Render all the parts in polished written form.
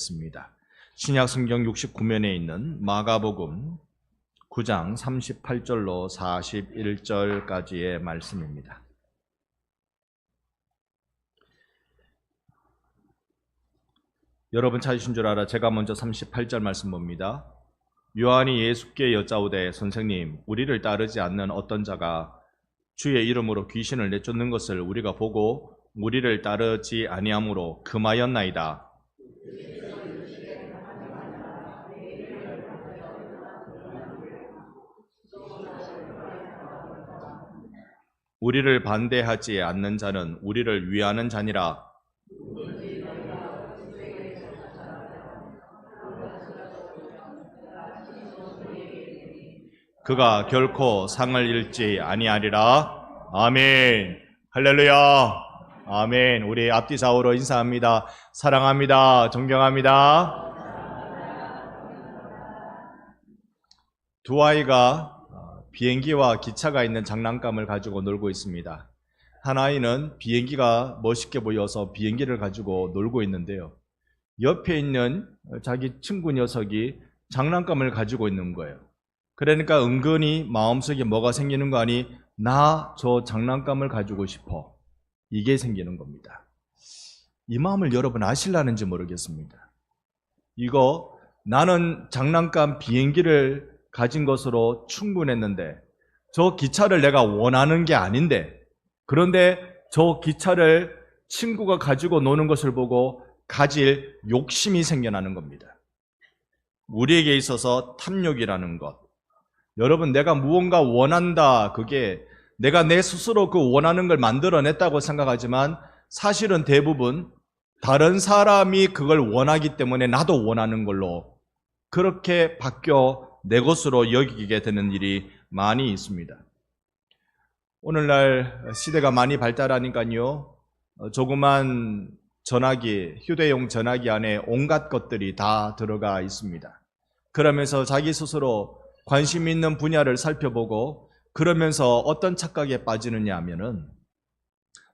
습니다. 신약 성경 69면에 있는 마가복음 9장 38절로 41절까지의 말씀입니다. 여러분 찾으신 줄 알아 제가 먼저 38절 말씀 봅니다. 요한이 예수께 여짜오되 선생님, 우리를 따르지 않는 어떤 자가 주의 이름으로 귀신을 내쫓는 것을 우리가 보고 우리를 따르지 아니하므로 금하였나이다. 우리를 반대하지 않는 자는 우리를 위하는 자니라. 그가 결코 상을 잃지 아니하리라. 아멘. 할렐루야. 아멘. 우리 앞뒤 좌우로 인사합니다. 사랑합니다. 존경합니다. 두 아이가 비행기와 기차가 있는 장난감을 가지고 놀고 있습니다. 한 아이는 비행기가 멋있게 보여서 비행기를 가지고 놀고 있는데요. 옆에 있는 자기 친구 녀석이 장난감을 가지고 있는 거예요. 그러니까 은근히 마음속에 뭐가 생기는 거 아니? 나 저 장난감을 가지고 싶어. 이게 생기는 겁니다. 이 마음을 여러분 아실라는지 모르겠습니다. 이거 나는 장난감 비행기를 가진 것으로 충분했는데 저 기차를 내가 원하는 게 아닌데, 그런데 저 기차를 친구가 가지고 노는 것을 보고 가질 욕심이 생겨나는 겁니다. 우리에게 있어서 탐욕이라는 것, 여러분 내가 무언가 원한다, 그게 내가 내 스스로 그 원하는 걸 만들어냈다고 생각하지만 사실은 대부분 다른 사람이 그걸 원하기 때문에 나도 원하는 걸로 그렇게 바뀌어 내 것으로 여기게 되는 일이 많이 있습니다. 오늘날 시대가 많이 발달하니까요, 조그만 전화기, 휴대용 전화기 안에 온갖 것들이 다 들어가 있습니다. 그러면서 자기 스스로 관심 있는 분야를 살펴보고 그러면서 어떤 착각에 빠지느냐 하면은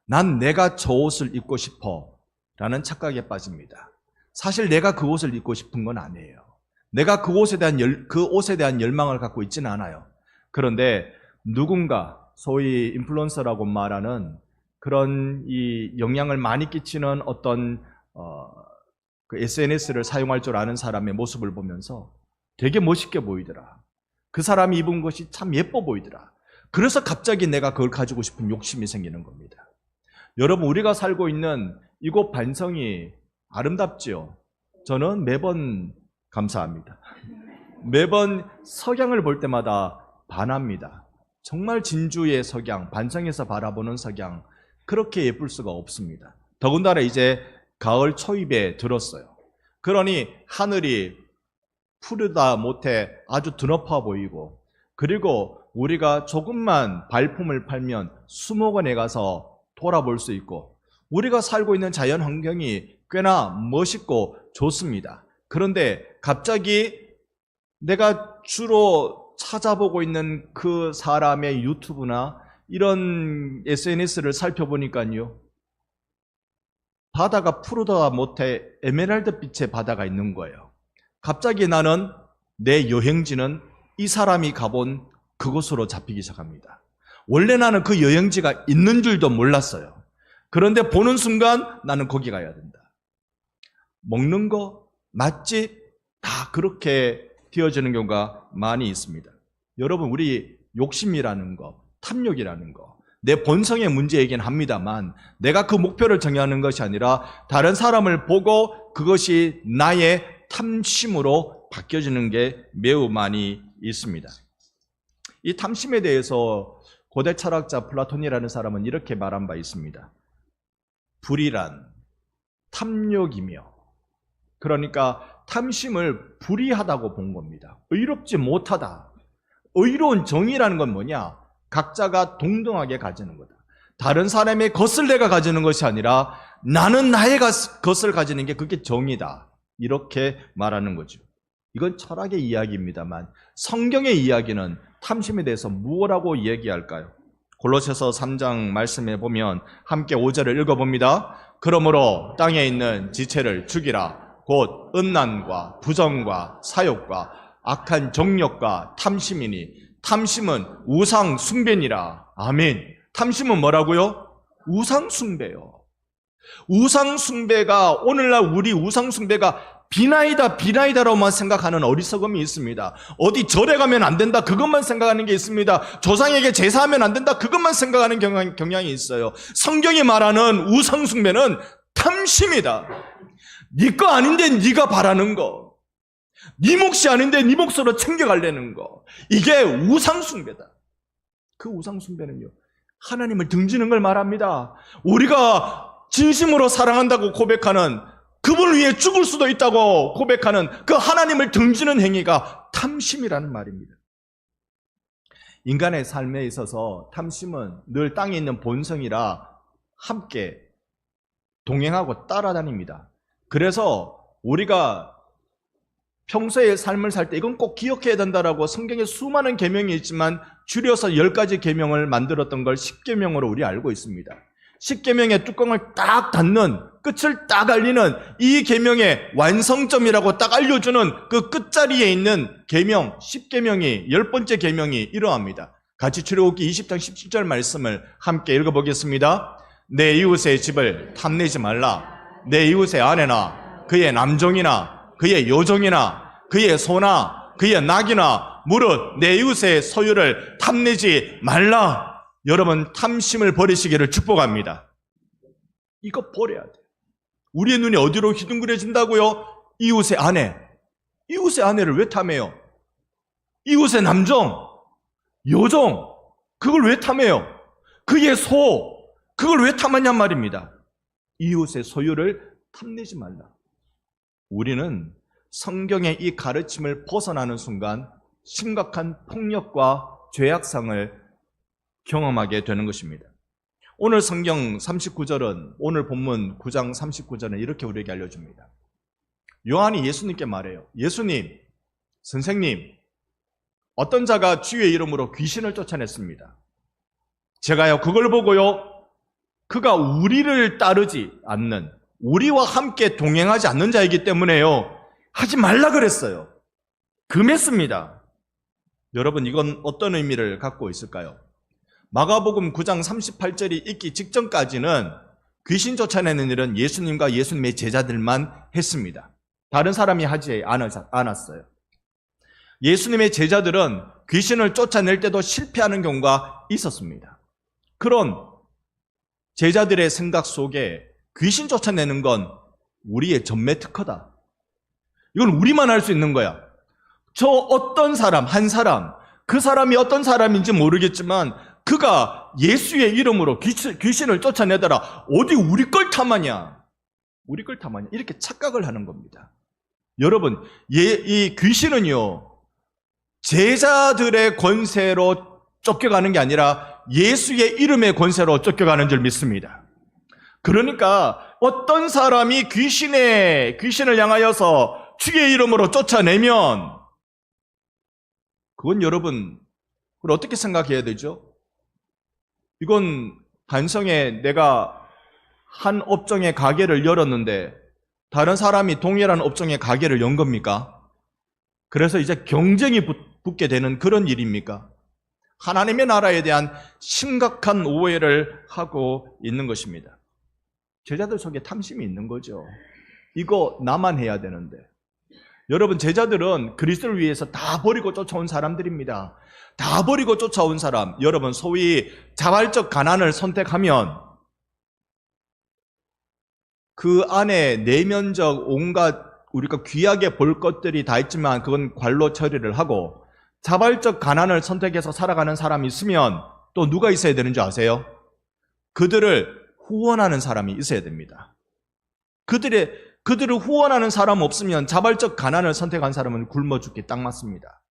난 내가 저 옷을 입고 싶어 라는 착각에 빠집니다. 사실 내가 그 옷을 입고 싶은 건 아니에요. 내가 그 옷에 대한 열망을 갖고 있지는 않아요. 그런데 누군가 소위 인플루언서라고 말하는 그런 이 영향을 많이 끼치는 어떤 그 SNS를 사용할 줄 아는 사람의 모습을 보면서 되게 멋있게 보이더라. 그 사람이 입은 것이 참 예뻐 보이더라. 그래서 갑자기 내가 그걸 가지고 싶은 욕심이 생기는 겁니다. 여러분, 우리가 살고 있는 이곳 반성이 아름답지요? 저는 매번 감사합니다. 매번 석양을 볼 때마다 반합니다. 정말 진주의 석양, 반성에서 바라보는 석양, 그렇게 예쁠 수가 없습니다. 더군다나 이제 가을 초입에 들었어요. 그러니 하늘이 푸르다 못해 아주 드높아 보이고, 그리고 우리가 조금만 발품을 팔면 수목원에 가서 돌아볼 수 있고, 우리가 살고 있는 자연 환경이 꽤나 멋있고 좋습니다. 그런데 갑자기 내가 주로 찾아보고 있는 그 사람의 유튜브나 이런 SNS를 살펴보니까요, 바다가 푸르다 못해 에메랄드 빛의 바다가 있는 거예요. 갑자기 나는 내 여행지는 이 사람이 가본 그곳으로 잡히기 시작합니다. 원래 나는 그 여행지가 있는 줄도 몰랐어요. 그런데 보는 순간 나는 거기 가야 된다. 먹는 거, 맛집, 다 그렇게 되어지는 경우가 많이 있습니다. 여러분, 우리 욕심이라는 거, 탐욕이라는 거, 내 본성의 문제이긴 합니다만 내가 그 목표를 정하는 것이 아니라 다른 사람을 보고 그것이 나의 탐심으로 바뀌어지는 게 매우 많이 있습니다. 이 탐심에 대해서 고대 철학자 플라톤이라는 사람은 이렇게 말한 바 있습니다. 불이란 탐욕이며, 그러니까 탐심을 불의하다고 본 겁니다. 의롭지 못하다. 의로운 정의라는 건 뭐냐? 각자가 동등하게 가지는 거다. 다른 사람의 것을 내가 가지는 것이 아니라 나는 나의 것을 가지는 게 그게 정의다. 이렇게 말하는 거죠. 이건 철학의 이야기입니다만 성경의 이야기는 탐심에 대해서 무엇라고 얘기할까요? 골로새서 3장 말씀에 보면 함께 5절을 읽어봅니다. 그러므로 땅에 있는 지체를 죽이라. 곧 음란과 부정과 사욕과 악한 정욕과 탐심이니 탐심은 우상 숭배니라. 아멘. 탐심은 뭐라고요? 우상 숭배요. 우상 숭배가 오늘날 우리 우상 숭배가 비나이다라고만 생각하는 어리석음이 있습니다. 어디 절에 가면 안 된다 그것만 생각하는 게 있습니다. 조상에게 제사하면 안 된다 그것만 생각하는 경향이 있어요. 성경이 말하는 우상 숭배는 탐심이다. 네 거 아닌데 네가 바라는 거, 네 몫이 아닌데 네 몫으로 챙겨가려는 거, 이게 우상 숭배다. 그 우상 숭배는요, 하나님을 등지는 걸 말합니다. 우리가 진심으로 사랑한다고 고백하는, 그분을 위해 죽을 수도 있다고 고백하는 그 하나님을 등지는 행위가 탐심이라는 말입니다. 인간의 삶에 있어서 탐심은 늘 땅에 있는 본성이라 함께 동행하고 따라다닙니다. 그래서 우리가 평소에 삶을 살 때 이건 꼭 기억해야 된다라고 성경에 수많은 계명이 있지만 줄여서 10가지 계명을 만들었던 걸 10계명으로 우리 알고 있습니다. 10계명의 뚜껑을 딱 닫는, 끝을 딱 알리는 이 계명의 완성점이라고 딱 알려주는 그 끝자리에 있는 계명 10계명이 10번째 계명이 이러합니다. 같이 출애굽기 20장 17절 말씀을 함께 읽어보겠습니다. 내 이웃의 집을 탐내지 말라. 내 이웃의 아내나 그의 남종이나 그의 여종이나 그의 소나 그의 낙이나 무릇 내 이웃의 소유를 탐내지 말라. 여러분, 탐심을 버리시기를 축복합니다. 이거 버려야 돼요. 우리의 눈이 어디로 휘둥그레진다고요? 이웃의 아내. 이웃의 아내를 왜 탐해요? 이웃의 남종, 여종, 그걸 왜 탐해요? 그의 소, 그걸 왜 탐하냔 말입니다. 이웃의 소유를 탐내지 말라. 우리는 성경의 이 가르침을 벗어나는 순간 심각한 폭력과 죄악상을 경험하게 되는 것입니다. 오늘 성경 39절은, 오늘 본문 9장 39절은 이렇게 우리에게 알려줍니다. 요한이 예수님께 말해요. 예수님, 선생님, 어떤 자가 주의 이름으로 귀신을 쫓아냈습니다. 제가요 그걸 보고요, 그가 우리를 따르지 않는, 우리와 함께 동행하지 않는 자이기 때문에요, 하지 말라 그랬어요. 금했습니다. 여러분, 이건 어떤 의미를 갖고 있을까요? 마가복음 9장 38절이 있기 직전까지는 귀신 쫓아내는 일은 예수님과 예수님의 제자들만 했습니다. 다른 사람이 하지 않았어요. 예수님의 제자들은 귀신을 쫓아낼 때도 실패하는 경우가 있었습니다. 그런 제자들의 생각 속에 귀신 쫓아내는 건 우리의 전매 특허다. 이건 우리만 할 수 있는 거야. 저 어떤 사람, 한 사람, 그 사람이 어떤 사람인지 모르겠지만 그가 예수의 이름으로 귀신을 쫓아내더라. 어디 우리 걸 탐하냐? 우리 걸 탐하냐? 이렇게 착각을 하는 겁니다. 여러분, 이 귀신은요, 제자들의 권세로 쫓겨가는 게 아니라 예수의 이름의 권세로 쫓겨가는 줄 믿습니다. 그러니까 어떤 사람이 귀신을 향하여서 주의 이름으로 쫓아내면 그건 여러분, 그걸 어떻게 생각해야 되죠? 이건 한성에 내가 한 업종의 가게를 열었는데 다른 사람이 동일한 업종의 가게를 연 겁니까? 그래서 이제 경쟁이 붙게 되는 그런 일입니까? 하나님의 나라에 대한 심각한 오해를 하고 있는 것입니다. 제자들 속에 탐심이 있는 거죠. 이거 나만 해야 되는데. 여러분, 제자들은 그리스도를 위해서 다 버리고 쫓아온 사람들입니다. 다 버리고 쫓아온 사람, 여러분, 소위 자발적 가난을 선택하면 그 안에 내면적 온갖 우리가 귀하게 볼 것들이 다 있지만 그건 관로 처리를 하고, 자발적 가난을 선택해서 살아가는 사람이 있으면 또 누가 있어야 되는 줄 아세요? 그들을 후원하는 사람이 있어야 됩니다. 그들을 후원하는 사람 없으면 자발적 가난을 선택한 사람은 굶어 죽기 딱 맞습니다.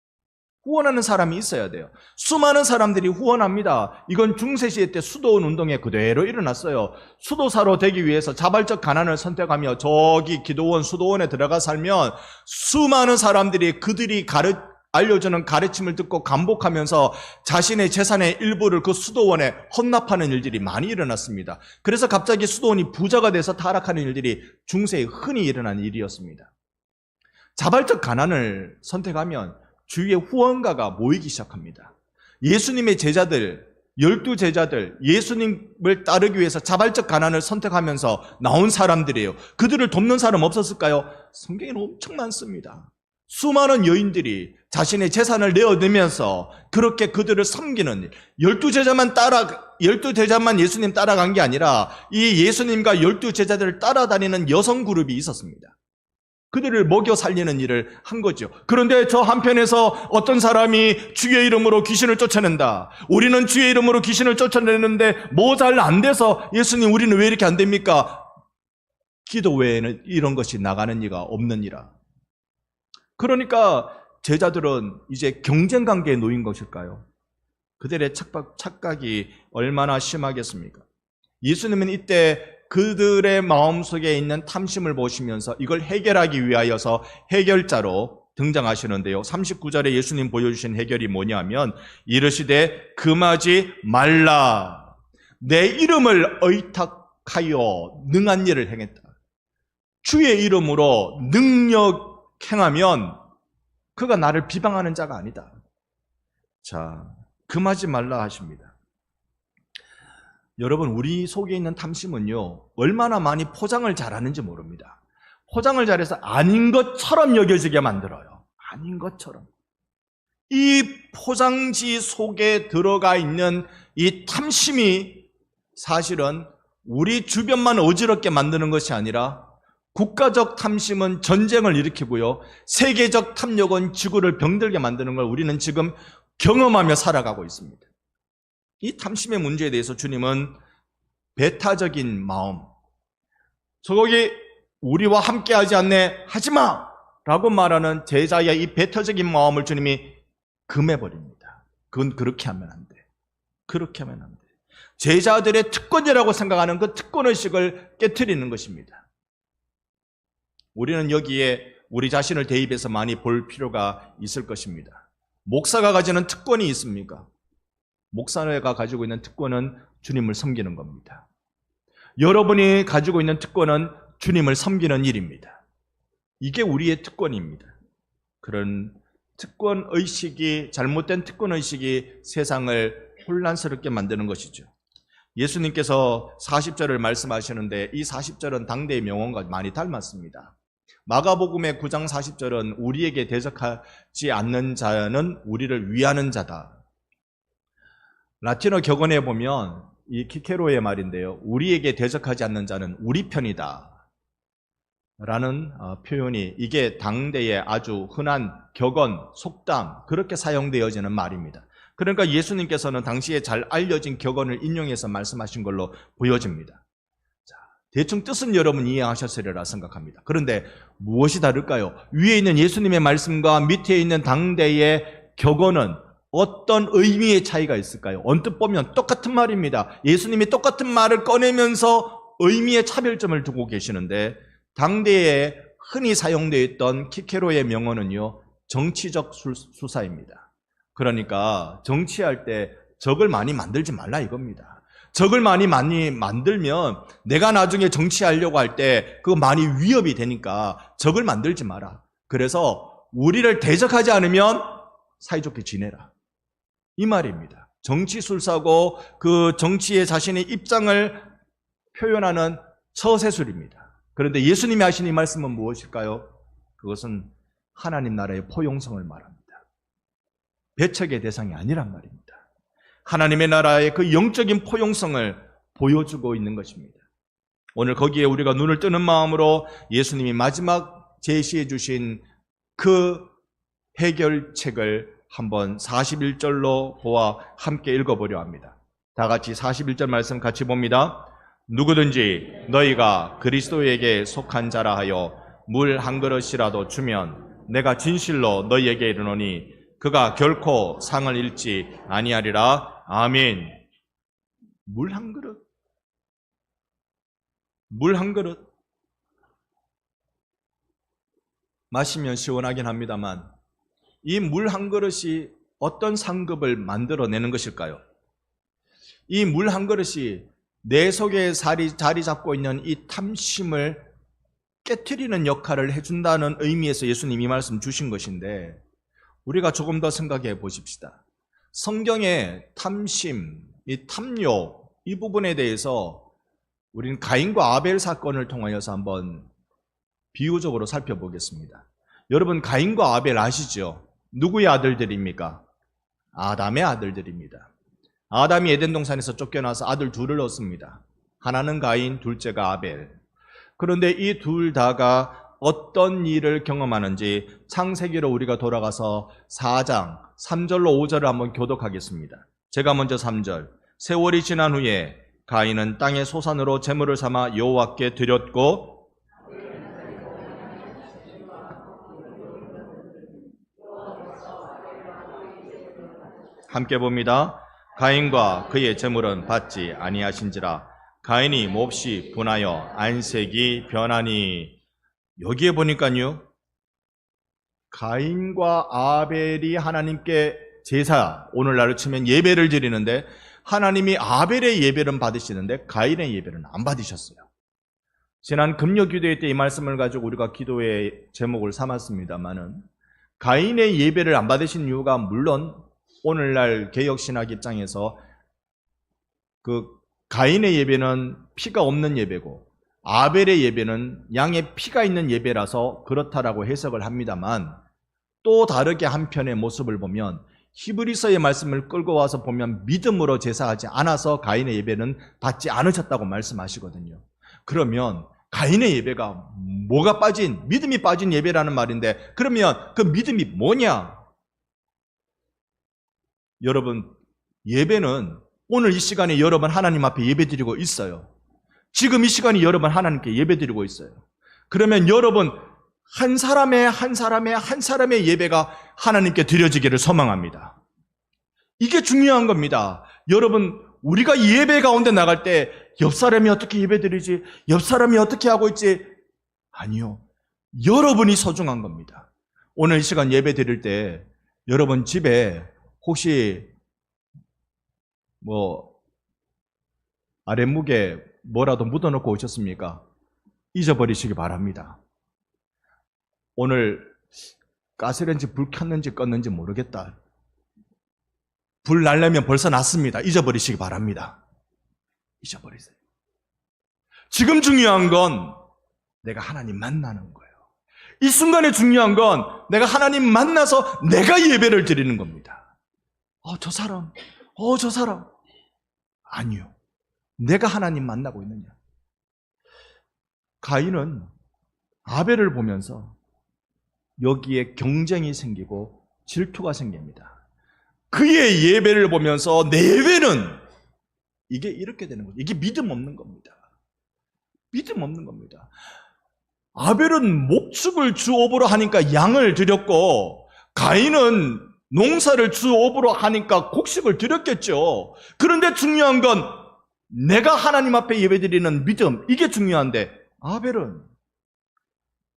후원하는 사람이 있어야 돼요. 수많은 사람들이 후원합니다. 이건 중세시대 때 수도원 운동에 그대로 일어났어요. 수도사로 되기 위해서 자발적 가난을 선택하며 저기 기도원, 수도원에 들어가 살면 수많은 사람들이 그들이 알려주는 가르침을 듣고 감복하면서 자신의 재산의 일부를 그 수도원에 헌납하는 일들이 많이 일어났습니다. 그래서 갑자기 수도원이 부자가 돼서 타락하는 일들이 중세에 흔히 일어난 일이었습니다. 자발적 가난을 선택하면 주위에 후원가가 모이기 시작합니다. 예수님의 제자들, 12제자들, 예수님을 따르기 위해서 자발적 가난을 선택하면서 나온 사람들이에요. 그들을 돕는 사람 없었을까요? 성경에는 엄청 많습니다. 수많은 여인들이 자신의 재산을 내어내면서 그렇게 그들을 섬기는 일. 12제자만 예수님 따라간 게 아니라 이 예수님과 12제자들을 따라다니는 여성 그룹이 있었습니다. 그들을 먹여 살리는 일을 한 거죠. 그런데 저 한편에서 어떤 사람이 주의 이름으로 귀신을 쫓아낸다. 우리는 주의 이름으로 귀신을 쫓아내는데 뭐 잘 안 돼서 예수님 우리는 왜 이렇게 안 됩니까? 기도 외에는 이런 것이 나가는 이가 없느니라. 그러니까 제자들은 이제 경쟁 관계에 놓인 것일까요? 그들의 착각이 얼마나 심하겠습니까? 예수님은 이때 그들의 마음속에 있는 탐심을 보시면서 이걸 해결하기 위하여서 해결자로 등장하시는데요. 39절에 예수님 보여주신 해결이 뭐냐면 이르시되 금하지 말라. 내 이름을 의탁하여 능한 일을 행했다. 주의 이름으로 능력 행하면 그가 나를 비방하는 자가 아니다. 자, 금하지 말라 하십니다. 여러분, 우리 속에 있는 탐심은요, 얼마나 많이 포장을 잘하는지 모릅니다. 포장을 잘해서 아닌 것처럼 여겨지게 만들어요. 아닌 것처럼. 이 포장지 속에 들어가 있는 이 탐심이 사실은 우리 주변만 어지럽게 만드는 것이 아니라 국가적 탐심은 전쟁을 일으키고요, 세계적 탐욕은 지구를 병들게 만드는 걸 우리는 지금 경험하며 살아가고 있습니다. 이 탐심의 문제에 대해서 주님은 배타적인 마음, 저거기 우리와 함께하지 않네, 하지마! 라고 말하는 제자의 이 배타적인 마음을 주님이 금해버립니다. 그건 그렇게 하면 안 돼. 그렇게 하면 안 돼. 제자들의 특권이라고 생각하는 그 특권의식을 깨트리는 것입니다. 우리는 여기에 우리 자신을 대입해서 많이 볼 필요가 있을 것입니다. 목사가 가지는 특권이 있습니까? 목사가 가지고 있는 특권은 주님을 섬기는 겁니다. 여러분이 가지고 있는 특권은 주님을 섬기는 일입니다. 이게 우리의 특권입니다. 그런 특권의식이, 잘못된 특권의식이 세상을 혼란스럽게 만드는 것이죠. 예수님께서 40절을 말씀하시는데 이 40절은 당대의 명언과 많이 닮았습니다. 마가복음의 9장 40절은 우리에게 대적하지 않는 자는 우리를 위하는 자다. 라틴어 격언에 보면 이 키케로의 말인데요, 우리에게 대적하지 않는 자는 우리 편이다 라는 표현이, 이게 당대의 아주 흔한 격언, 속담, 그렇게 사용되어지는 말입니다. 그러니까 예수님께서는 당시에 잘 알려진 격언을 인용해서 말씀하신 걸로 보여집니다. 자, 대충 뜻은 여러분 이해하셨으리라 생각합니다. 그런데 무엇이 다를까요? 위에 있는 예수님의 말씀과 밑에 있는 당대의 격언은 어떤 의미의 차이가 있을까요? 언뜻 보면 똑같은 말입니다. 예수님이 똑같은 말을 꺼내면서 의미의 차별점을 두고 계시는데, 당대에 흔히 사용되어 있던 키케로의 명언은요, 정치적 수사입니다. 그러니까 정치할 때 적을 많이 만들지 말라 이겁니다. 적을 많이 만들면 내가 나중에 정치하려고 할 때 그거 많이 위협이 되니까 적을 만들지 마라. 그래서 우리를 대적하지 않으면 사이좋게 지내라, 이 말입니다. 정치술사고 그 정치에 자신의 입장을 표현하는 처세술입니다. 그런데 예수님이 하신 이 말씀은 무엇일까요? 그것은 하나님 나라의 포용성을 말합니다. 배척의 대상이 아니란 말입니다. 하나님의 나라의 그 영적인 포용성을 보여주고 있는 것입니다. 오늘 거기에 우리가 눈을 뜨는 마음으로 예수님이 마지막 제시해 주신 그 해결책을 한번 41절로 보아 함께 읽어보려 합니다. 다 같이 41절 말씀 같이 봅니다. 누구든지 너희가 그리스도에게 속한 자라 하여 물 한 그릇이라도 주면 내가 진실로 너희에게 이르노니 그가 결코 상을 잃지 아니하리라. 아멘. 물 한 그릇. 물 한 그릇. 마시면 시원하긴 합니다만 이 물 한 그릇이 어떤 상급을 만들어내는 것일까요? 이 물 한 그릇이 내 속에 자리 잡고 있는 이 탐심을 깨트리는 역할을 해준다는 의미에서 예수님이 이 말씀 주신 것인데, 우리가 조금 더 생각해 보십시다. 성경의 탐심, 이 탐욕, 이 부분에 대해서 우리는 가인과 아벨 사건을 통하여서 한번 비유적으로 살펴보겠습니다. 여러분, 가인과 아벨 아시죠? 누구의 아들들입니까? 아담의 아들들입니다. 아담이 에덴 동산에서 쫓겨나서 아들 둘을 얻습니다. 하나는 가인, 둘째가 아벨. 그런데 이 둘 다가 어떤 일을 경험하는지 창세기로 우리가 돌아가서 4장 3절로 5절을 한번 교독하겠습니다. 제가 먼저 3절. 세월이 지난 후에 가인은 땅의 소산으로 제물을 삼아 여호와께 드렸고, 함께 봅니다. 가인과 그의 제물은 받지 아니하신지라. 가인이 몹시 분하여 안색이 변하니. 여기에 보니까요, 가인과 아벨이 하나님께 제사, 오늘날로 치면 예배를 드리는데, 하나님이 아벨의 예배는 받으시는데 가인의 예배는 안 받으셨어요. 지난 금요기도회 때 이 말씀을 가지고 우리가 기도의 제목을 삼았습니다마는, 가인의 예배를 안 받으신 이유가 물론 오늘날 개혁신학 입장에서 그 가인의 예배는 피가 없는 예배고 아벨의 예배는 양의 피가 있는 예배라서 그렇다라고 해석을 합니다만, 또 다르게 한편의 모습을 보면 히브리서의 말씀을 끌고 와서 보면 믿음으로 제사하지 않아서 가인의 예배는 받지 않으셨다고 말씀하시거든요. 그러면 가인의 예배가 뭐가 빠진, 믿음이 빠진 예배라는 말인데, 그러면 그 믿음이 뭐냐? 여러분, 예배는 오늘 이 시간에 여러분 하나님 앞에 예배드리고 있어요. 지금 이 시간에 여러분 하나님께 예배드리고 있어요. 그러면 여러분 한 사람의 예배가 하나님께 드려지기를 소망합니다. 이게 중요한 겁니다. 여러분, 우리가 예배 가운데 나갈 때 옆 사람이 어떻게 예배드리지? 옆 사람이 어떻게 하고 있지? 아니요. 여러분이 소중한 겁니다. 오늘 이 시간 예배 드릴 때 여러분 집에 혹시 아랫목에 뭐라도 묻어놓고 오셨습니까? 잊어버리시기 바랍니다. 오늘 가스레인지 불 켰는지 껐는지 모르겠다. 불 날려면 벌써 났습니다. 잊어버리시기 바랍니다. 잊어버리세요. 지금 중요한 건 내가 하나님 만나는 거예요. 이 순간에 중요한 건 내가 하나님 만나서 내가 예배를 드리는 겁니다. 저 사람. 아니요. 내가 하나님 만나고 있느냐. 가인은 아벨을 보면서 여기에 경쟁이 생기고 질투가 생깁니다. 그의 예배를 보면서 내 예배는 이게 이렇게 되는 거죠. 이게 믿음 없는 겁니다. 믿음 없는 겁니다. 아벨은 목축을 주업으로 하니까 양을 드렸고, 가인은 농사를 주업으로 하니까 곡식을 드렸겠죠. 그런데 중요한 건 내가 하나님 앞에 예배드리는 믿음, 이게 중요한데, 아벨은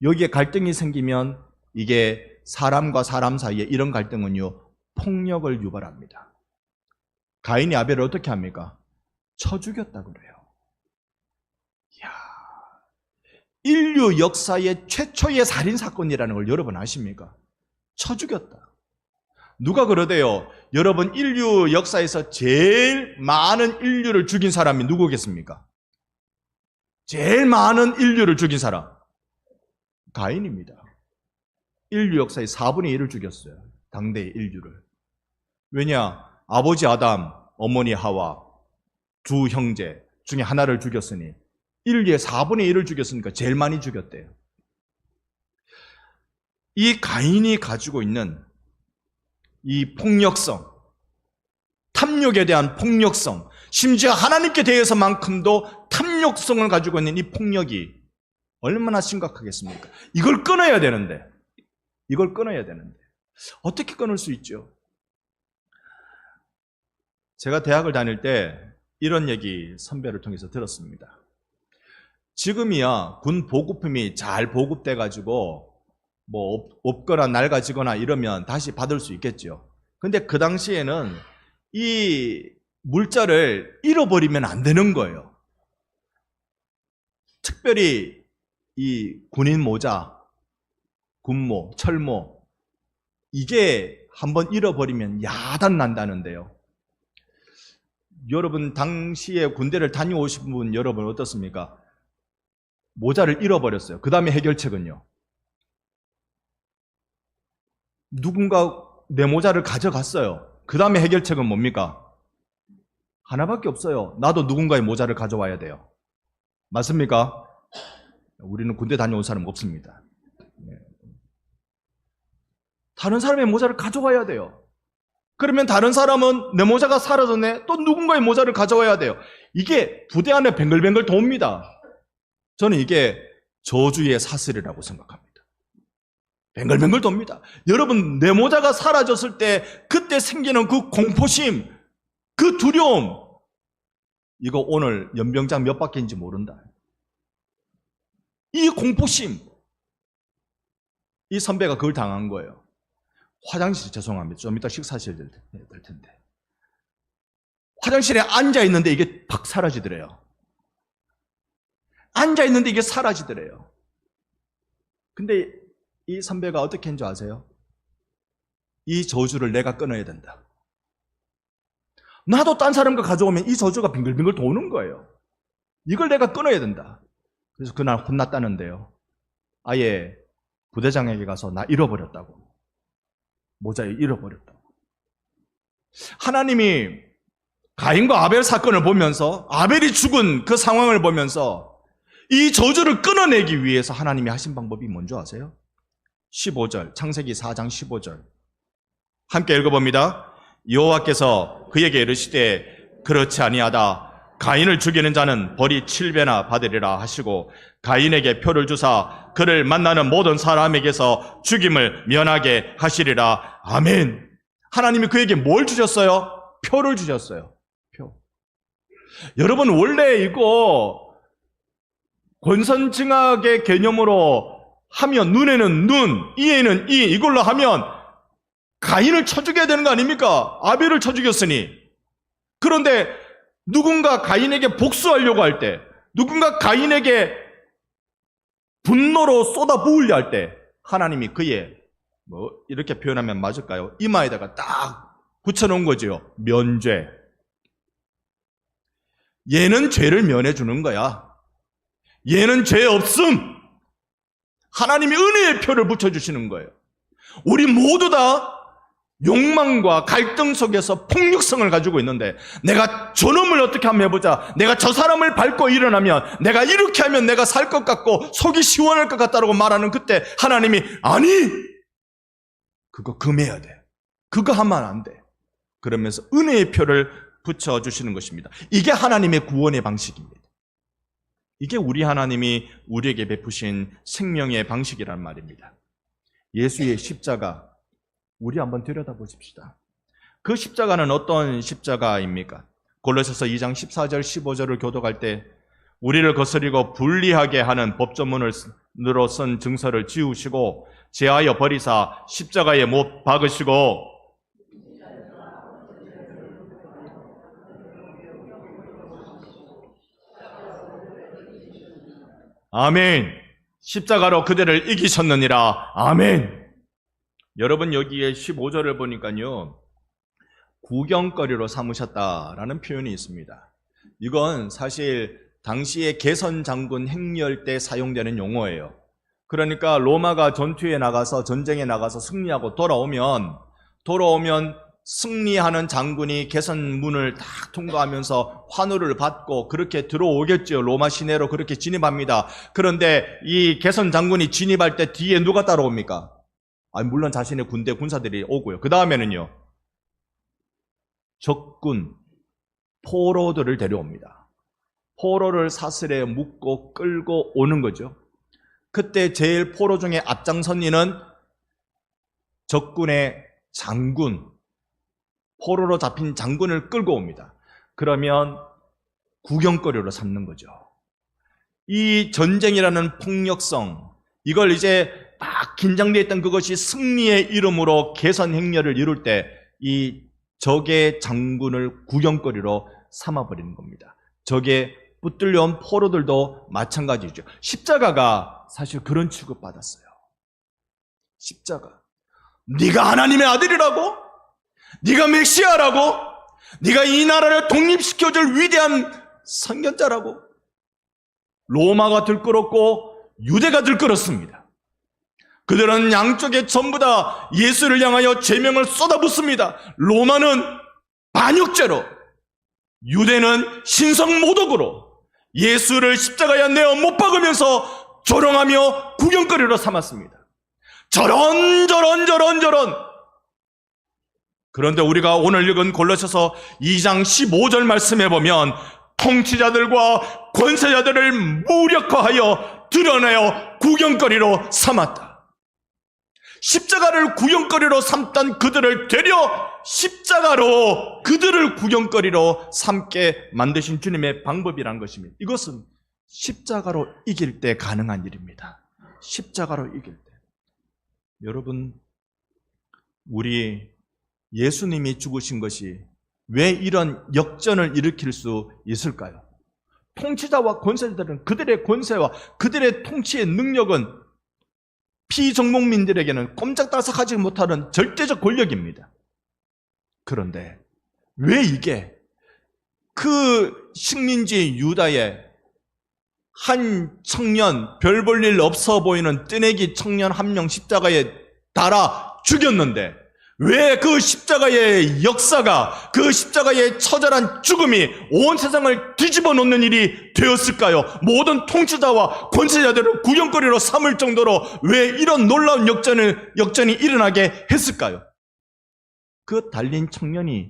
여기에 갈등이 생기면 이게 사람과 사람 사이에 이런 갈등은요, 폭력을 유발합니다. 가인이 아벨을 어떻게 합니까? 쳐 죽였다 그래요. 이야, 인류 역사의 최초의 살인사건이라는 걸 여러분 아십니까? 쳐 죽였다. 누가 그러대요? 여러분, 인류 역사에서 제일 많은 인류를 죽인 사람이 누구겠습니까? 제일 많은 인류를 죽인 사람, 가인입니다. 인류 역사의 4분의 1을 죽였어요. 당대의 인류를. 왜냐? 아버지 아담, 어머니 하와, 두 형제 중에 하나를 죽였으니 인류의 4분의 1을 죽였으니까 제일 많이 죽였대요. 이 가인이 가지고 있는 이 폭력성, 탐욕에 대한 폭력성, 심지어 하나님께 대해서만큼도 탐욕성을 가지고 있는 이 폭력이 얼마나 심각하겠습니까? 이걸 끊어야 되는데 어떻게 끊을 수 있죠? 제가 대학을 다닐 때 이런 얘기 선배를 통해서 들었습니다. 지금이야 군 보급품이 잘 보급돼가지고 뭐 없거나 낡아지거나 이러면 다시 받을 수 있겠죠. 근데 그 당시에는 이 물자를 잃어버리면 안 되는 거예요. 특별히 이 군인 모자, 군모, 철모, 이게 한번 잃어버리면 야단 난다는데요. 여러분 당시에 군대를 다녀오신 분 여러분 어떻습니까? 모자를 잃어버렸어요. 그 다음에 해결책은요. 누군가 내 모자를 가져갔어요. 그 다음에 해결책은 뭡니까? 하나밖에 없어요. 나도 누군가의 모자를 가져와야 돼요. 맞습니까? 우리는 군대 다녀온 사람 없습니다. 다른 사람의 모자를 가져와야 돼요. 그러면 다른 사람은 내 모자가 사라졌네? 또 누군가의 모자를 가져와야 돼요. 이게 부대 안에 뱅글뱅글 돕니다. 저는 이게 저주의 사슬이라고 생각합니다. 뱅글뱅글 돕니다. 여러분, 내 모자가 사라졌을 때 그때 생기는 그 공포심, 그 두려움, 이거 오늘 연병장 몇 바퀴인지 모른다. 이 공포심, 이 선배가 그걸 당한 거예요. 화장실, 죄송합니다. 좀 이따 식사하셔야 될 텐데. 화장실에 앉아있는데 이게 팍 사라지더래요. 앉아있는데 이게 사라지더래요. 근데 이 선배가 어떻게 했는 줄 아세요? 이 저주를 내가 끊어야 된다. 나도 딴 사람과 가져오면 이 저주가 빙글빙글 도는 거예요. 이걸 내가 끊어야 된다. 그래서 그날 혼났다는데요. 아예 부대장에게 가서 나 잃어버렸다고. 모자에 잃어버렸다고. 하나님이 가인과 아벨 사건을 보면서 아벨이 죽은 그 상황을 보면서 이 저주를 끊어내기 위해서 하나님이 하신 방법이 뭔지 아세요? 15절, 창세기 4장 15절 함께 읽어봅니다. 여호와께서 그에게 이르시되 그렇지 아니하다. 가인을 죽이는 자는 벌이 7배나 받으리라 하시고 가인에게 표를 주사 그를 만나는 모든 사람에게서 죽임을 면하게 하시리라. 아멘. 하나님이 그에게 뭘 주셨어요? 표를 주셨어요. 표. 여러분 원래 이거 권선징악의 개념으로 하면 눈에는 눈, 이에는 이, 이걸로 하면 가인을 쳐 죽여야 되는 거 아닙니까? 아벨을 쳐 죽였으니. 그런데 누군가 가인에게 복수하려고 할 때, 누군가 가인에게 분노로 쏟아 부으려 할 때 하나님이 그의 이렇게 표현하면 맞을까요? 이마에다가 딱 붙여놓은 거죠. 면죄. 얘는 죄를 면해주는 거야. 얘는 죄 없음. 하나님이 은혜의 표를 붙여주시는 거예요. 우리 모두 다 욕망과 갈등 속에서 폭력성을 가지고 있는데 내가 저놈을 어떻게 한번 해보자. 내가 저 사람을 밟고 일어나면 내가 이렇게 하면 내가 살 것 같고 속이 시원할 것 같다고 말하는 그때 하나님이 아니 그거 금해야 돼. 그거 하면 안 돼. 그러면서 은혜의 표를 붙여주시는 것입니다. 이게 하나님의 구원의 방식입니다. 이게 우리 하나님이 우리에게 베푸신 생명의 방식이란 말입니다. 예수의 십자가 우리 한번 들여다보십시다. 그 십자가는 어떤 십자가입니까? 골로새서 2장 14절 15절을 교독할 때 우리를 거스리고 불리하게 하는 법조문으로 쓴 증서를 지우시고 제하여 버리사 십자가에 못 박으시고 아멘. 십자가로 그대를 이기셨느니라. 아멘. 여러분 여기에 15절을 보니까요. 구경거리로 삼으셨다라는 표현이 있습니다. 이건 사실 당시의 개선 장군 행렬 때 사용되는 용어예요. 그러니까 로마가 전투에 나가서 전쟁에 나가서 승리하고 돌아오면 승리하는 장군이 개선문을 딱 통과하면서 환호를 받고 그렇게 들어오겠죠. 로마 시내로 그렇게 진입합니다. 그런데 이 개선 장군이 진입할 때 뒤에 누가 따라옵니까? 물론 자신의 군대 군사들이 오고요. 그 다음에는요. 적군, 포로들을 데려옵니다. 포로를 사슬에 묶고 끌고 오는 거죠. 그때 제일 포로 중에 앞장선 이는 적군의 장군, 포로로 잡힌 장군을 끌고 옵니다. 그러면 구경거리로 삼는 거죠. 이 전쟁이라는 폭력성, 이걸 이제 막 긴장되어 있던 그것이 승리의 이름으로 개선 행렬을 이룰 때 이 적의 장군을 구경거리로 삼아버리는 겁니다. 적의 붙들려온 포로들도 마찬가지죠. 십자가가 사실 그런 취급받았어요. 십자가. 네가 하나님의 아들이라고? 네가 메시아라고? 네가 이 나라를 독립시켜줄 위대한 선견자라고? 로마가 들끓었고 유대가 들끓었습니다. 그들은 양쪽에 전부 다 예수를 향하여 죄명을 쏟아붓습니다. 로마는 반역죄로, 유대는 신성모독으로 예수를 십자가에 내어 못 박으면서 조롱하며 구경거리로 삼았습니다. 저런. 그런데 우리가 오늘 읽은 골로새서 2장 15절 말씀에 보면 통치자들과 권세자들을 무력화하여 드러내어 구경거리로 삼았다. 십자가를 구경거리로 삼던 그들을 되려 십자가로 그들을 구경거리로 삼게 만드신 주님의 방법이란 것입니다. 이것은 십자가로 이길 때 가능한 일입니다. 십자가로 이길 때. 여러분, 우리 예수님이 죽으신 것이 왜 이런 역전을 일으킬 수 있을까요? 통치자와 권세자들은 그들의 권세와 그들의 통치의 능력은 피정복민들에게는 꼼짝달싹하지 못하는 절대적 권력입니다. 그런데 왜 이게 그 식민지 유다의 한 청년, 별 볼 일 없어 보이는 뜨내기 청년 한 명 십자가에 달아 죽였는데 왜 그 십자가의 역사가, 그 십자가의 처절한 죽음이 온 세상을 뒤집어 놓는 일이 되었을까요? 모든 통치자와 권세자들을 구경거리로 삼을 정도로 왜 이런 놀라운 역전이 일어나게 했을까요? 그 달린 청년이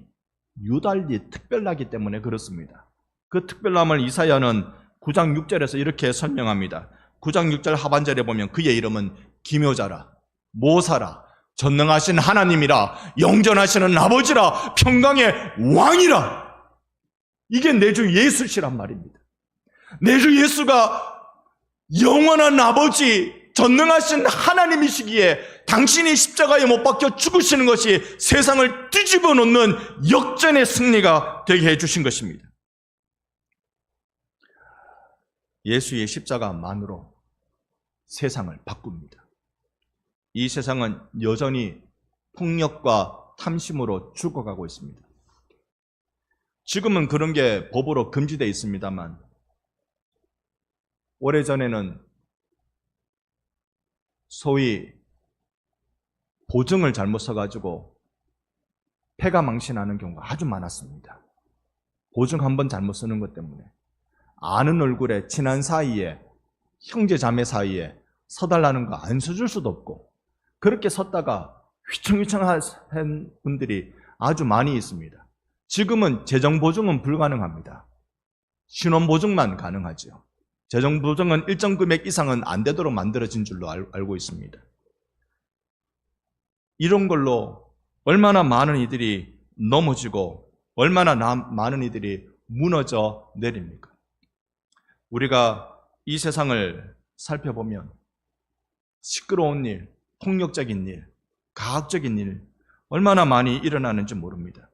유달리 특별하기 때문에 그렇습니다. 그 특별함을 이사야는 9장 6절에서 이렇게 설명합니다. 9장 6절 하반절에 보면 그의 이름은 기묘자라, 모사라, 전능하신 하나님이라, 영전하시는 아버지라, 평강의 왕이라. 이게 내 주 예수시란 말입니다. 내 주 예수가 영원한 아버지, 전능하신 하나님이시기에 당신이 십자가에 못 박혀 죽으시는 것이 세상을 뒤집어 놓는 역전의 승리가 되게 해주신 것입니다. 예수의 십자가만으로 세상을 바꿉니다. 이 세상은 여전히 폭력과 탐심으로 죽어가고 있습니다. 지금은 그런 게 법으로 금지되어 있습니다만 오래전에는 소위 보증을 잘못 써가지고 폐가 망신하는 경우가 아주 많았습니다. 보증 한번 잘못 쓰는 것 때문에 아는 얼굴에 친한 사이에 형제 자매 사이에 서달라는 거 안 써줄 수도 없고 그렇게 섰다가 휘청휘청한 분들이 아주 많이 있습니다. 지금은 재정보증은 불가능합니다. 신원보증만 가능하죠. 재정보증은 일정 금액 이상은 안 되도록 만들어진 줄로 알고 있습니다. 이런 걸로 얼마나 많은 이들이 넘어지고 얼마나 많은 이들이 무너져 내립니까? 우리가 이 세상을 살펴보면 시끄러운 일, 폭력적인 일, 가학적인 일 얼마나 많이 일어나는지 모릅니다.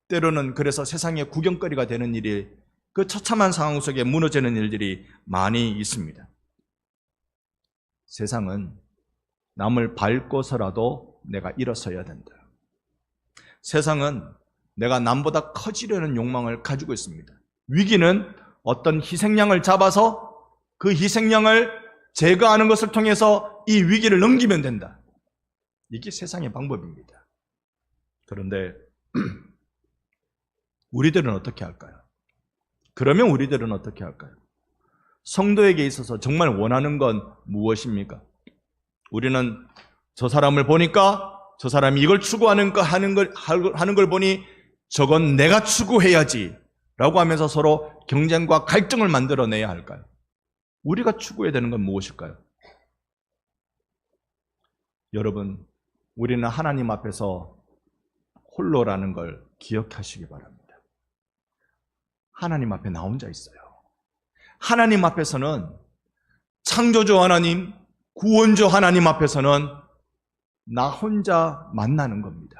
때로는 그래서 세상의 구경거리가 되는 일이 그 처참한 상황 속에 무너지는 일들이 많이 있습니다. 세상은 남을 밟고서라도 내가 일어서야 된다. 세상은 내가 남보다 커지려는 욕망을 가지고 있습니다. 위기는 어떤 희생양을 잡아서 그 희생양을 제거하는 것을 통해서 이 위기를 넘기면 된다. 이게 세상의 방법입니다. 그런데 우리들은 어떻게 할까요? 그러면 우리들은 어떻게 할까요? 성도에게 있어서 정말 원하는 건 무엇입니까? 우리는 저 사람을 보니까 저 사람이 이걸 추구하는 걸 보니 저건 내가 추구해야지 라고 하면서 서로 경쟁과 갈등을 만들어내야 할까요? 우리가 추구해야 되는 건 무엇일까요? 여러분, 우리는 하나님 앞에서 홀로라는 걸 기억하시기 바랍니다. 하나님 앞에 나 혼자 있어요. 하나님 앞에서는 창조주 하나님, 구원주 하나님 앞에서는 나 혼자 만나는 겁니다.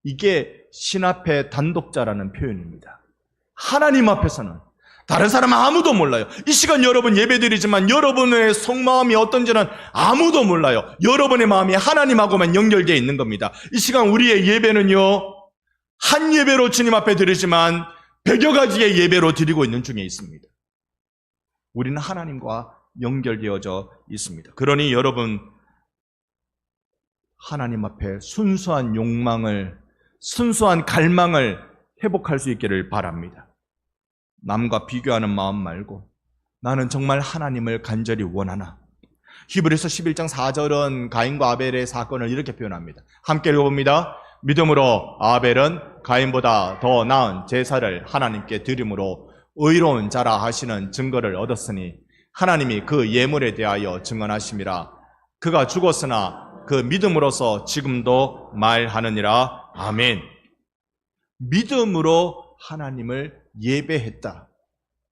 이게 신 앞의 단독자라는 표현입니다. 하나님 앞에서는 다른 사람은 아무도 몰라요. 이 시간 여러분 예배드리지만 여러분의 속마음이 어떤지는 아무도 몰라요. 여러분의 마음이 하나님하고만 연결되어 있는 겁니다. 이 시간 우리의 예배는요, 한 예배로 주님 앞에 드리지만 100여 가지의 예배로 드리고 있는 중에 있습니다. 우리는 하나님과 연결되어져 있습니다. 그러니 여러분, 하나님 앞에 순수한 욕망을, 순수한 갈망을 회복할 수 있기를 바랍니다. 남과 비교하는 마음 말고 나는 정말 하나님을 간절히 원하나. 히브리서 11장 4절은 가인과 아벨의 사건을 이렇게 표현합니다. 함께 읽어봅니다. 믿음으로 아벨은 가인보다 더 나은 제사를 하나님께 드림으로 의로운 자라 하시는 증거를 얻었으니 하나님이 그 예물에 대하여 증언하심이라. 그가 죽었으나 그 믿음으로서 지금도 말하느니라. 아멘. 믿음으로 하나님을 예배했다.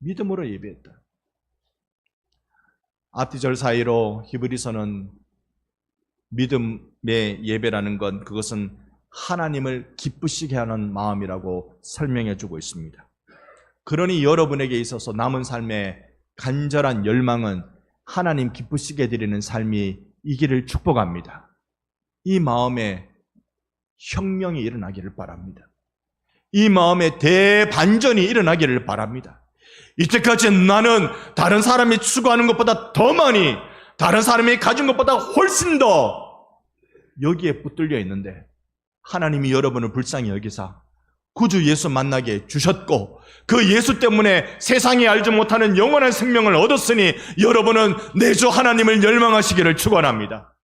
믿음으로 예배했다. 앞뒤절 사이로 히브리서는 믿음의 예배라는 건 그것은 하나님을 기쁘시게 하는 마음이라고 설명해 주고 있습니다. 그러니 여러분에게 있어서 남은 삶의 간절한 열망은 하나님 기쁘시게 드리는 삶이 이기를 축복합니다. 이 마음에 혁명이 일어나기를 바랍니다. 이 마음에 대반전이 일어나기를 바랍니다. 이때까지 나는 다른 사람이 추구하는 것보다 더 많이, 다른 사람이 가진 것보다 훨씬 더 여기에 붙들려 있는데 하나님이 여러분을 불쌍히 여기사 구주 예수 만나게 주셨고 그 예수 때문에 세상이 알지 못하는 영원한 생명을 얻었으니 여러분은 내 주 하나님을 열망하시기를 축원합니다.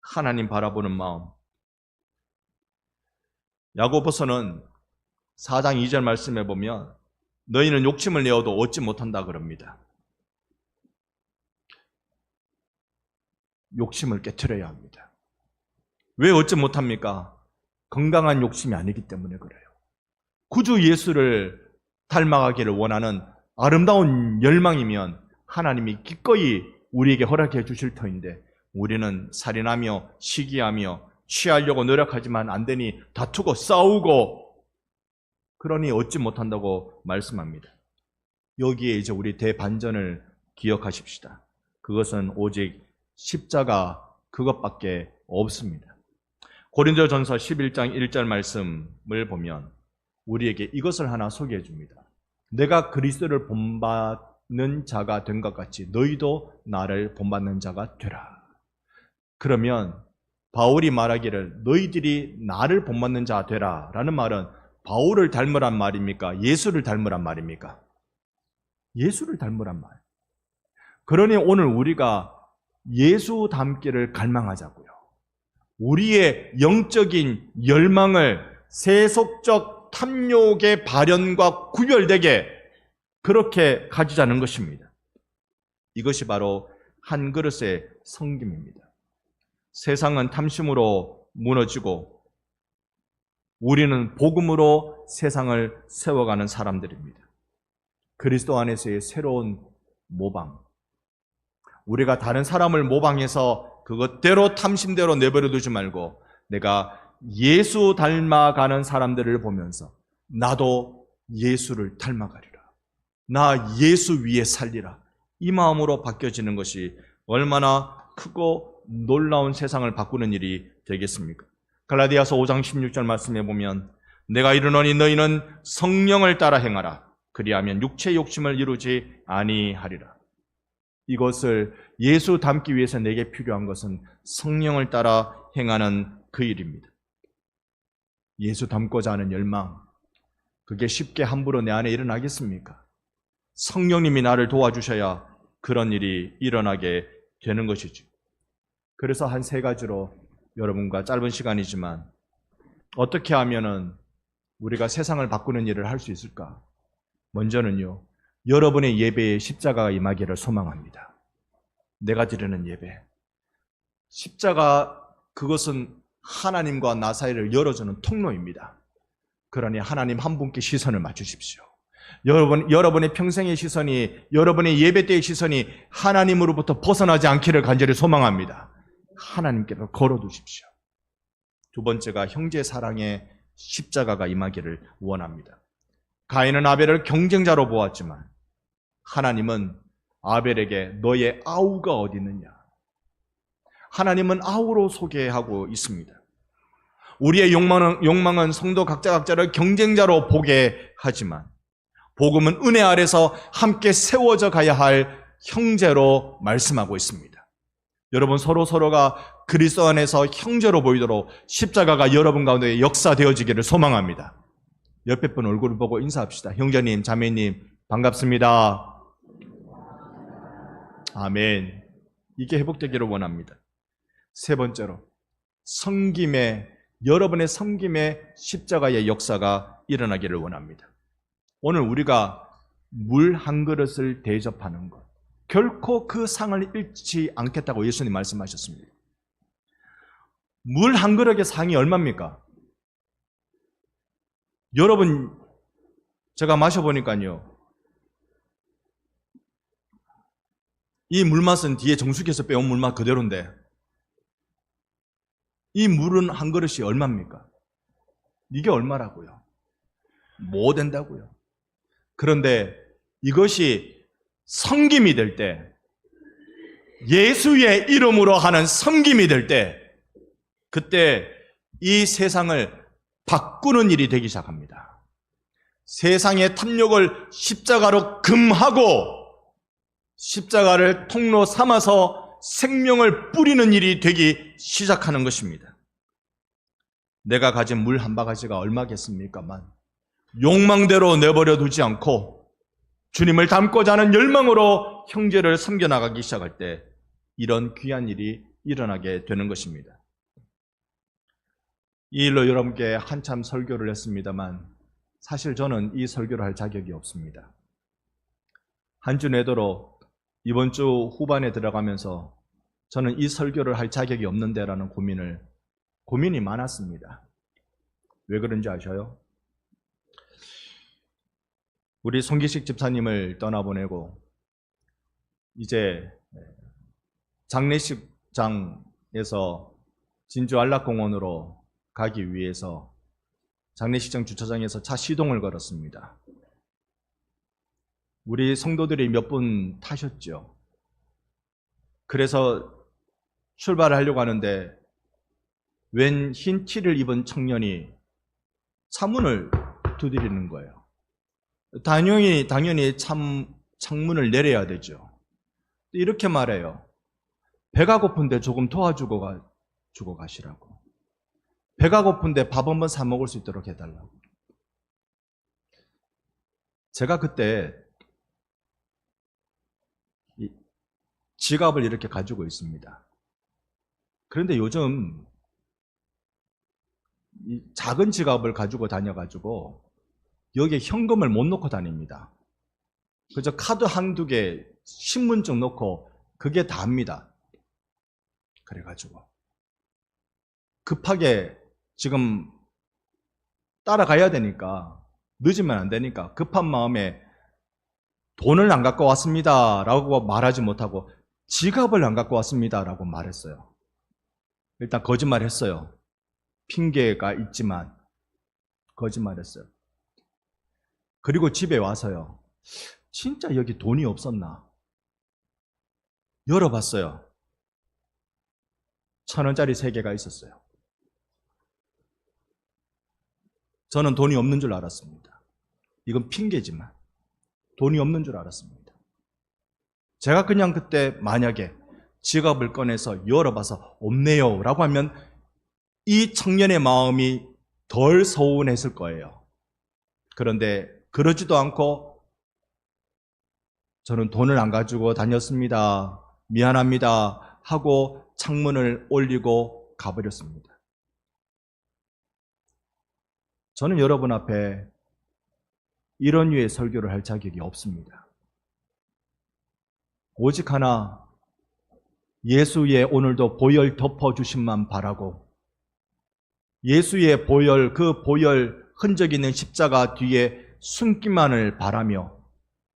하나님 바라보는 마음. 야고보서는 4장 2절 말씀에 보면 너희는 욕심을 내어도 얻지 못한다 그럽니다. 욕심을 깨트려야 합니다. 왜 얻지 못합니까? 건강한 욕심이 아니기 때문에 그래요. 구주 예수를 닮아가기를 원하는 아름다운 열망이면 하나님이 기꺼이 우리에게 허락해 주실 터인데 우리는 살인하며 시기하며 취하려고 노력하지만 안 되니 다투고 싸우고 그러니 얻지 못한다고 말씀합니다. 여기에 이제 우리 대반전을 기억하십시다. 그것은 오직 십자가 그것밖에 없습니다. 고린도전서 11장 1절 말씀을 보면 우리에게 이것을 하나 소개해 줍니다. 내가 그리스도를 본받는 자가 된 것 같이 너희도 나를 본받는 자가 되라. 그러면 바울이 말하기를 너희들이 나를 본받는 자 되라 라는 말은 바울을 닮으란 말입니까? 예수를 닮으란 말입니까? 예수를 닮으란 말. 그러니 오늘 우리가 예수 닮기를 갈망하자고요. 우리의 영적인 열망을 세속적 탐욕의 발현과 구별되게 그렇게 가지자는 것입니다. 이것이 바로 한 그릇의 성김입니다. 세상은 탐심으로 무너지고 우리는 복음으로 세상을 세워가는 사람들입니다. 그리스도 안에서의 새로운 모방. 우리가 다른 사람을 모방해서 그것대로 탐심대로 내버려 두지 말고 내가 예수 닮아가는 사람들을 보면서 나도 예수를 닮아가리라. 나 예수 위에 살리라. 이 마음으로 바뀌어지는 것이 얼마나 크고 놀라운 세상을 바꾸는 일이 되겠습니까? 갈라디아서 5장 16절 말씀에 보면 내가 이르노니 너희는 성령을 따라 행하라. 그리하면 육체의 욕심을 이루지 아니하리라. 이것을 예수 닮기 위해서 내게 필요한 것은 성령을 따라 행하는 그 일입니다. 예수 닮고자 하는 열망, 그게 쉽게 함부로 내 안에 일어나겠습니까? 성령님이 나를 도와주셔야 그런 일이 일어나게 되는 것이죠. 그래서 한 3가지로 여러분과 짧은 시간이지만 어떻게 하면은 우리가 세상을 바꾸는 일을 할 수 있을까? 먼저는요, 여러분의 예배에 십자가가 임하기를 소망합니다. 내가 드리는 예배. 십자가, 그것은 하나님과 나 사이를 열어주는 통로입니다. 그러니 하나님 한 분께 시선을 맞추십시오. 여러분의 평생의 시선이, 여러분의 예배 때의 시선이 하나님으로부터 벗어나지 않기를 간절히 소망합니다. 하나님께로 걸어두십시오. 두 번째가 형제 사랑의 십자가가 임하기를 원합니다. 가인은 아벨을 경쟁자로 보았지만 하나님은 아벨에게 너의 아우가 어디 있느냐? 하나님은 아우로 소개하고 있습니다. 우리의 욕망은 성도 각자를 경쟁자로 보게 하지만 복음은 은혜 아래서 함께 세워져 가야 할 형제로 말씀하고 있습니다. 여러분 서로가 그리스도 안에서 형제로 보이도록 십자가가 여러분 가운데 역사되어지기를 소망합니다. 옆에 분 얼굴을 보고 인사합시다. 형제님, 자매님 반갑습니다. 아멘. 이게 회복되기를 원합니다. 세 번째로 여러분의 섬김의 십자가의 역사가 일어나기를 원합니다. 오늘 우리가 물 한 그릇을 대접하는 것, 결코 그 상을 잃지 않겠다고 예수님 말씀하셨습니다. 물 한 그릇의 상이 얼마입니까? 여러분, 제가 마셔보니까요, 이 물맛은 뒤에 정수기에서 빼온 물맛 그대로인데 이 물은 한 그릇이 얼마입니까? 이게 얼마라고요? 뭐 된다고요? 그런데 이것이 섬김이 될 때, 예수의 이름으로 하는 섬김이 될 때, 그때 이 세상을 바꾸는 일이 되기 시작합니다. 세상의 탐욕을 십자가로 금하고 십자가를 통로 삼아서 생명을 뿌리는 일이 되기 시작하는 것입니다. 내가 가진 물 한 바가지가 얼마겠습니까만 욕망대로 내버려 두지 않고 주님을 닮고자 하는 열망으로 형제를 섬겨나가기 시작할 때 이런 귀한 일이 일어나게 되는 것입니다. 이 일로 여러분께 한참 설교를 했습니다만 사실 저는 이 설교를 할 자격이 없습니다. 한 주 내도록 이번 주 후반에 들어가면서 저는 이 설교를 할 자격이 없는데라는 고민이 많았습니다. 왜 그런지 아셔요? 우리 송기식 집사님을 떠나보내고 이제 장례식장에서 진주 안락공원으로 가기 위해서 장례식장 주차장에서 차 시동을 걸었습니다. 우리 성도들이 몇 분 타셨죠. 그래서 출발을 하려고 하는데 웬 흰 티를 입은 청년이 차문을 두드리는 거예요. 당연히 창문을 내려야 되죠. 이렇게 말해요. 배가 고픈데 조금 도와주고 가시라고. 배가 고픈데 밥 한번 사 먹을 수 있도록 해달라고. 제가 그때 지갑을 이렇게 가지고 있습니다. 그런데 요즘 이 작은 지갑을 가지고 다녀가지고 여기에 현금을 못 넣고 다닙니다. 그저 카드 한두 개, 신분증 넣고 그게 다입니다. 그래가지고 급하게 지금 따라가야 되니까, 늦으면 안 되니까 급한 마음에 돈을 안 갖고 왔습니다 라고 말하지 못하고 지갑을 안 갖고 왔습니다 라고 말했어요. 일단 거짓말했어요. 핑계가 있지만 거짓말했어요. 그리고 집에 와서요, 진짜 여기 돈이 없었나 열어봤어요. 1,000원짜리 3개가 있었어요. 저는 돈이 없는 줄 알았습니다. 이건 핑계지만 돈이 없는 줄 알았습니다. 제가 그냥 그때 만약에 지갑을 꺼내서 열어봐서 없네요 라고 하면 이 청년의 마음이 덜 서운했을 거예요. 그런데 그러지도 않고 저는 돈을 안 가지고 다녔습니다, 미안합니다 하고 창문을 올리고 가버렸습니다. 저는 여러분 앞에 이런 류의 설교를 할 자격이 없습니다. 오직 하나, 예수의 오늘도 보혈 덮어주심만 바라고 예수의 보혈, 그 보혈 흔적 있는 십자가 뒤에 숨기만을 바라며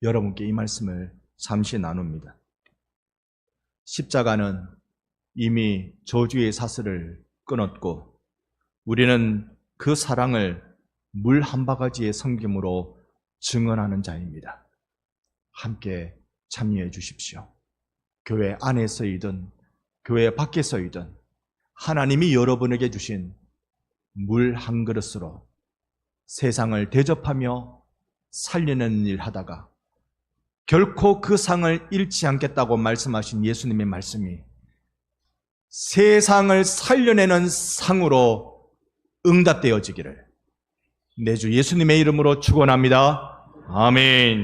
여러분께 이 말씀을 잠시 나눕니다. 십자가는 이미 저주의 사슬을 끊었고 우리는 그 사랑을 물 한 바가지의 섬김으로 증언하는 자입니다. 함께 참여해 주십시오. 교회 안에서이든 교회 밖에서이든 하나님이 여러분에게 주신 물 한 그릇으로 세상을 대접하며 살리는 일 하다가 결코 그 상을 잃지 않겠다고 말씀하신 예수님의 말씀이 세상을 살려내는 상으로 응답되어지기를 내 주 예수님의 이름으로 축원합니다. 아멘.